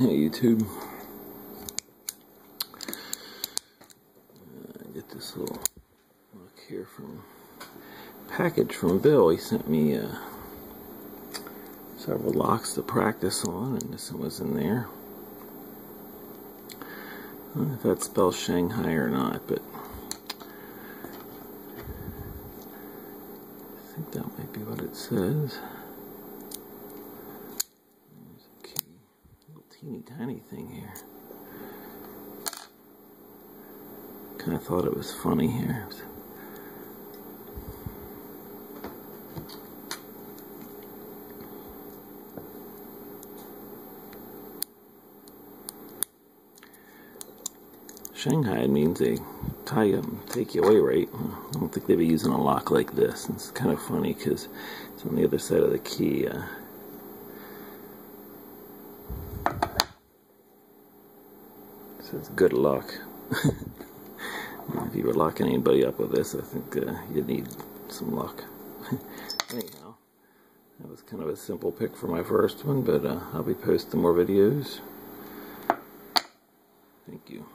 Hey YouTube. Get this little look here from package from Bill. He sent me several locks to practice on, and this one was in there. I don't know if that spells Shanghai or not, but I think that might be what it says. There's a key. Little teeny tiny thing here. Kind of thought it was funny here. Shanghai means they tie you up and take you away, right? I don't think they'd be using a lock like this. It's kind of funny because it's on the other side of the key. It says good luck. If you were locking anybody up with this, I think you'd need some luck. Anyhow, that was kind of a simple pick for my first one, but I'll be posting more videos. Thank you.